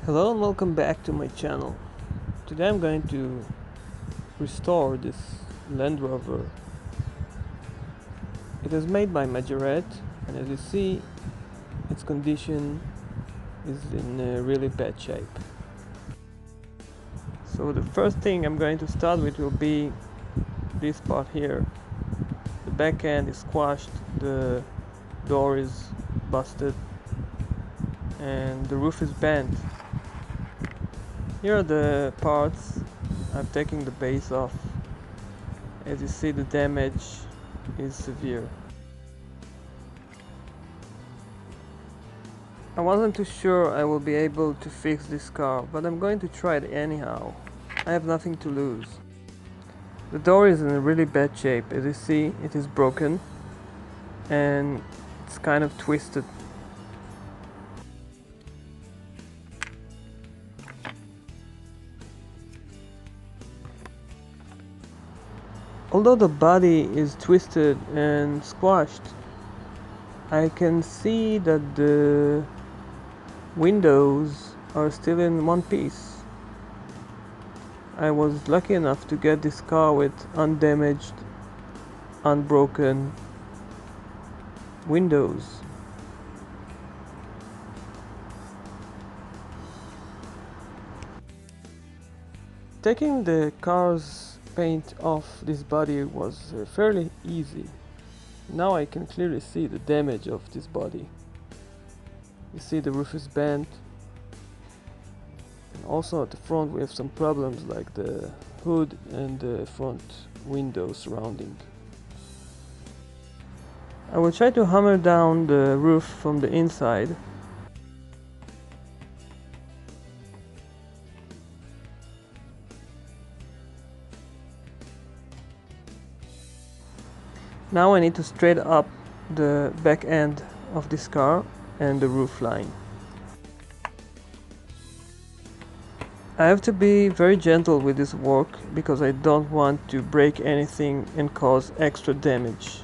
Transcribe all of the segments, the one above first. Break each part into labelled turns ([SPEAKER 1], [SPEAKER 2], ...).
[SPEAKER 1] Hello and welcome back to my channel. Today I'm going to restore this Land Rover. It is made by Majorette, and as you see, its condition is in really bad shape. So the first thing I'm going to start with will be this part here. The back end is squashed, the door is busted, and the roof is bent. Here are the parts. I've taken the base off. As you see, the damage is severe. I wasn't too sure I will be able to fix this car, but I'm going to try it anyhow. I have nothing to lose. The door is in a really bad shape. As you see, it is broken and it's kind of twisted. Although the body is twisted and squashed, I can see that the windows are still in one piece. I was lucky enough to get this car with undamaged, unbroken windows. Taking the car's paint off this body was fairly easy. Now I can clearly see the damage of this body. You see the roof is bent, and also at the front we have some problems like the hood and the front window surrounding. I will try to hammer down the roof from the inside. Now I need to straighten up the back end of this car and the roof line. I have to be very gentle with this work because I don't want to break anything and cause extra damage.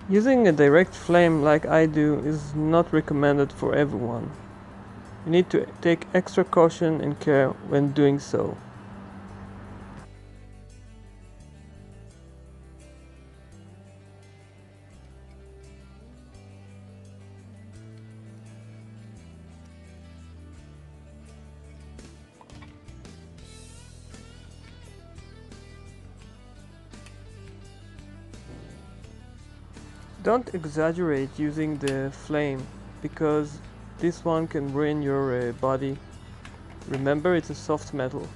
[SPEAKER 1] Using a direct flame like I do is not recommended for everyone. You need to take extra caution and care when doing so. Don't exaggerate using the flame because this one can ruin your body. Remember, it's a soft metal.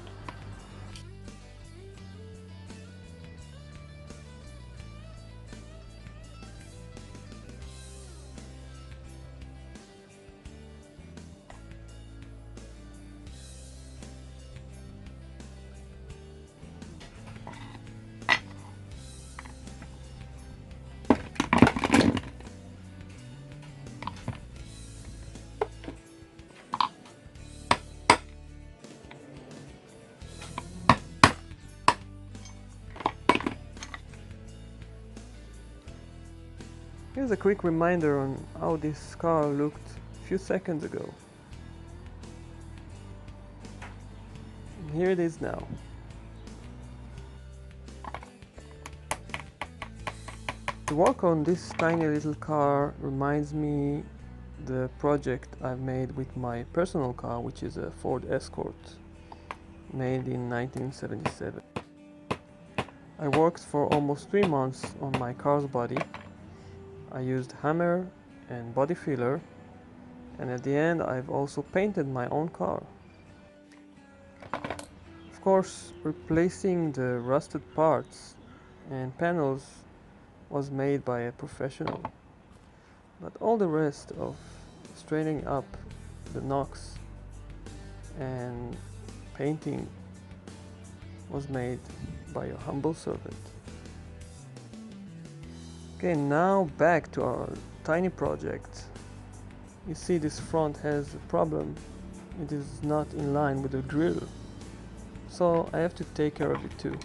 [SPEAKER 1] Here's a quick reminder on how this car looked a few seconds ago. And here it is now. The work on this tiny little car reminds me the project I've made with my personal car, which is a Ford Escort, made in 1977. I worked for almost 3 months on my car's body. I used hammer and body filler, and at the end I've also painted my own car. Of course, replacing the rusted parts and panels was made by a professional, but all the rest of straightening up the knocks and painting was made by a humble servant. Okay, now back to our tiny project. You see this front has a problem. It is not in line with the grille. so I have to take care of it too.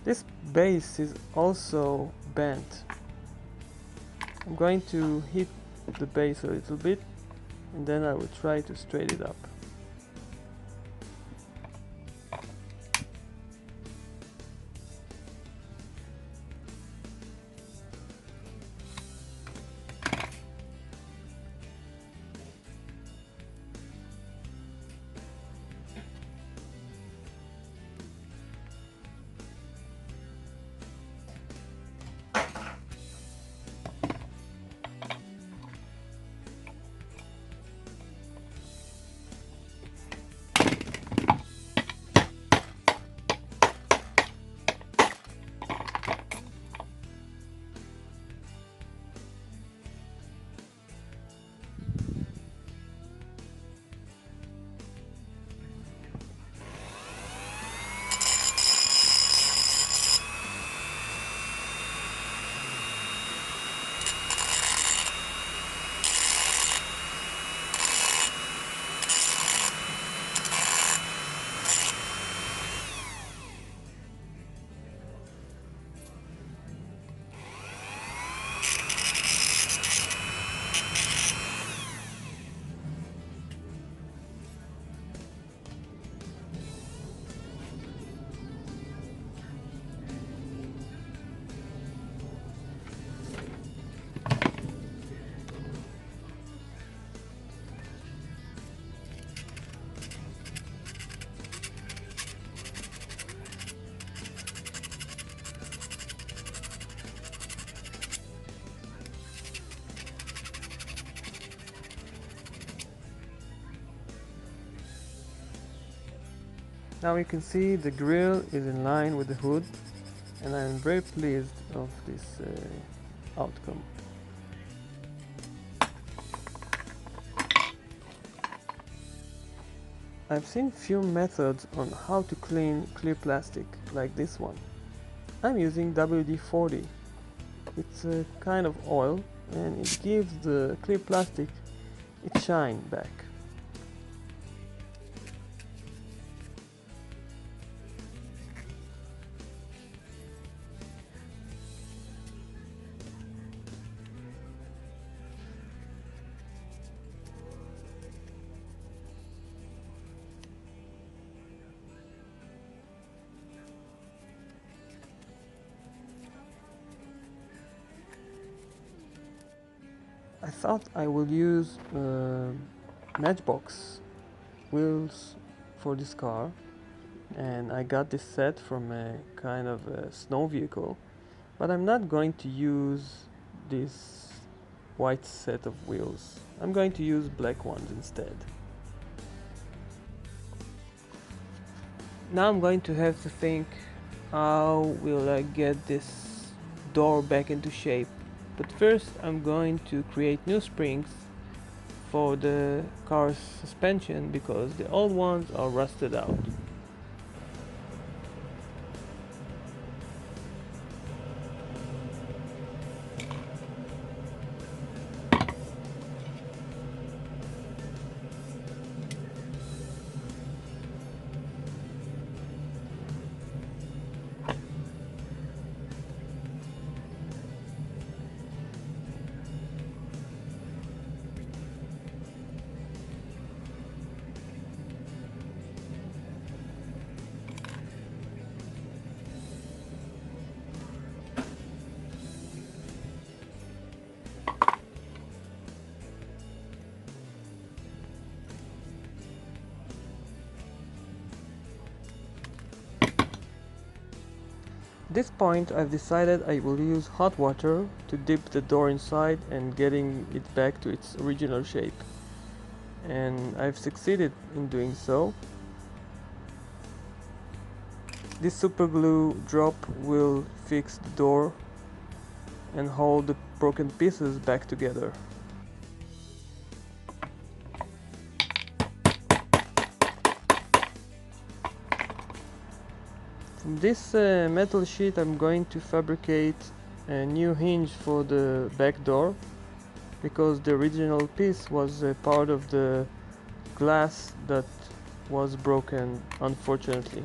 [SPEAKER 1] This base is also bent. I'm going to hit the base a little bit and then I will try to straighten it up. Now you can see the grille is in line with the hood and I'm very pleased of this outcome. I've seen few methods on how to clean clear plastic like this one. I'm using WD-40. It's a kind of oil and it gives the clear plastic its shine back. I thought I will use Matchbox wheels for this car, and I got this set from a kind of a snow vehicle, but I'm not going to use this white set of wheels. I'm going to use black ones instead. Now I'm going to have to think, how will I get this door back into shape? But first I'm going to create new springs for the car's suspension because the old ones are rusted out. At this point I've decided I will use hot water to dip the door inside and getting it back to its original shape. And I've succeeded in doing so. This super glue drop will fix the door and hold the broken pieces back together. From this metal sheet I'm going to fabricate a new hinge for the back door, because the original piece was a part of the glass that was broken, unfortunately.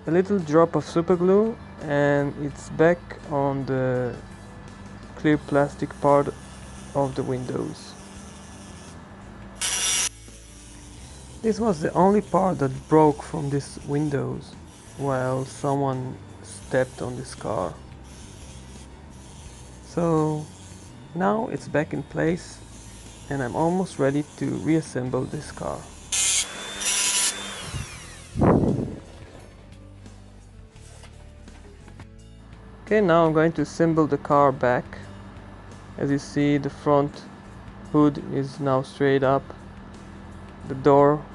[SPEAKER 1] A little drop of super glue and it's back on the clear plastic part of the windows. This was the only part that broke from these windows while someone stepped on this car. So now it's back in place and I'm almost ready to reassemble this car. Okay, now I'm going to assemble the car back. As you see, the front hood is now straight up. The door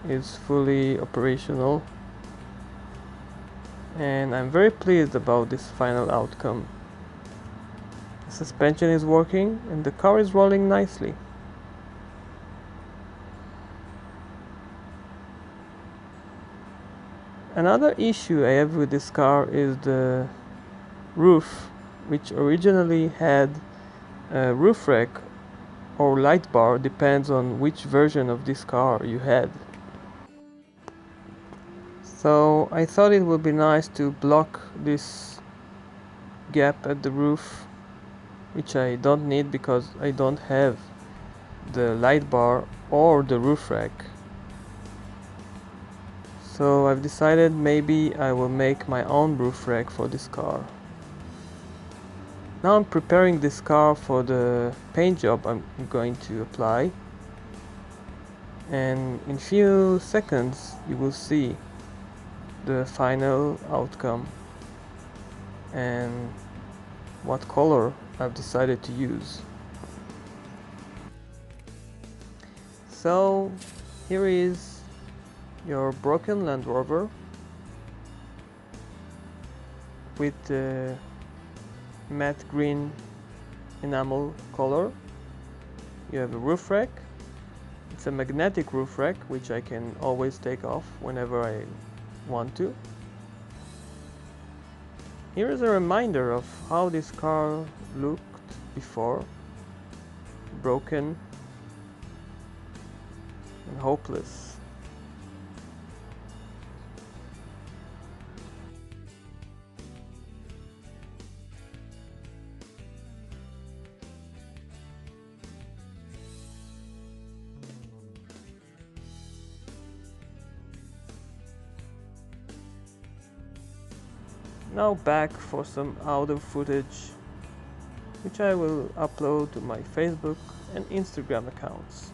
[SPEAKER 1] is fully operational. And I'm very pleased about this final outcome. The suspension is working and the car is rolling nicely. Another issue I have with this car is the roof, which originally had a roof rack or light bar, depends on which version of this car you had. So I thought it would be nice to block this gap at the roof, which I don't need because I don't have the light bar or the roof rack. So I've decided maybe I will make my own roof rack for this car. Now I'm preparing this car for the paint job I'm going to apply, and in few seconds you will see the final outcome and what color I've decided to use. So here is your broken Land Rover with the matte green enamel color. You have a roof rack. It's a magnetic roof rack, which I can always take off whenever I want to. Here is a reminder of how this car looked before, broken and hopeless. Now back for some outdoor footage. which I will upload to my Facebook and Instagram accounts.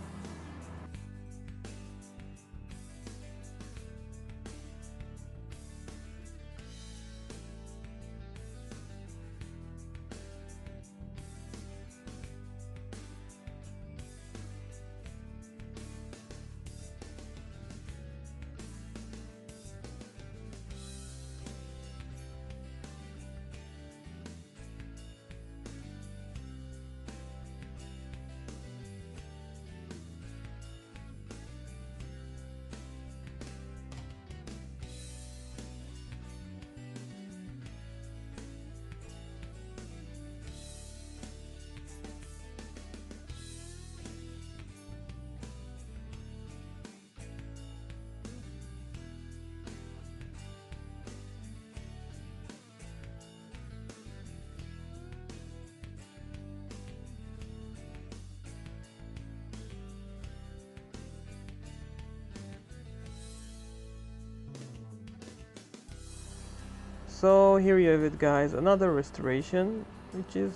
[SPEAKER 1] So here you have it, guys, another restoration, which is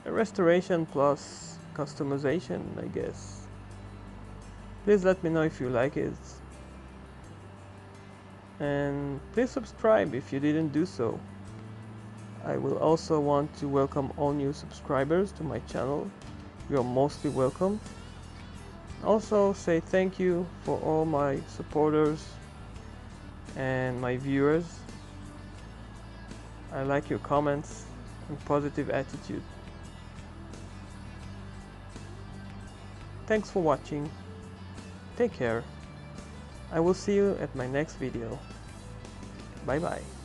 [SPEAKER 1] a restoration plus customization, I guess. Please let me know if you like it, and please subscribe if you didn't do so. I will also want to welcome all new subscribers to my channel. You are mostly welcome. Also say thank you for all my supporters and my viewers. I like your comments and positive attitude. Thanks for watching. Take care. I will see you at my next video. Bye bye.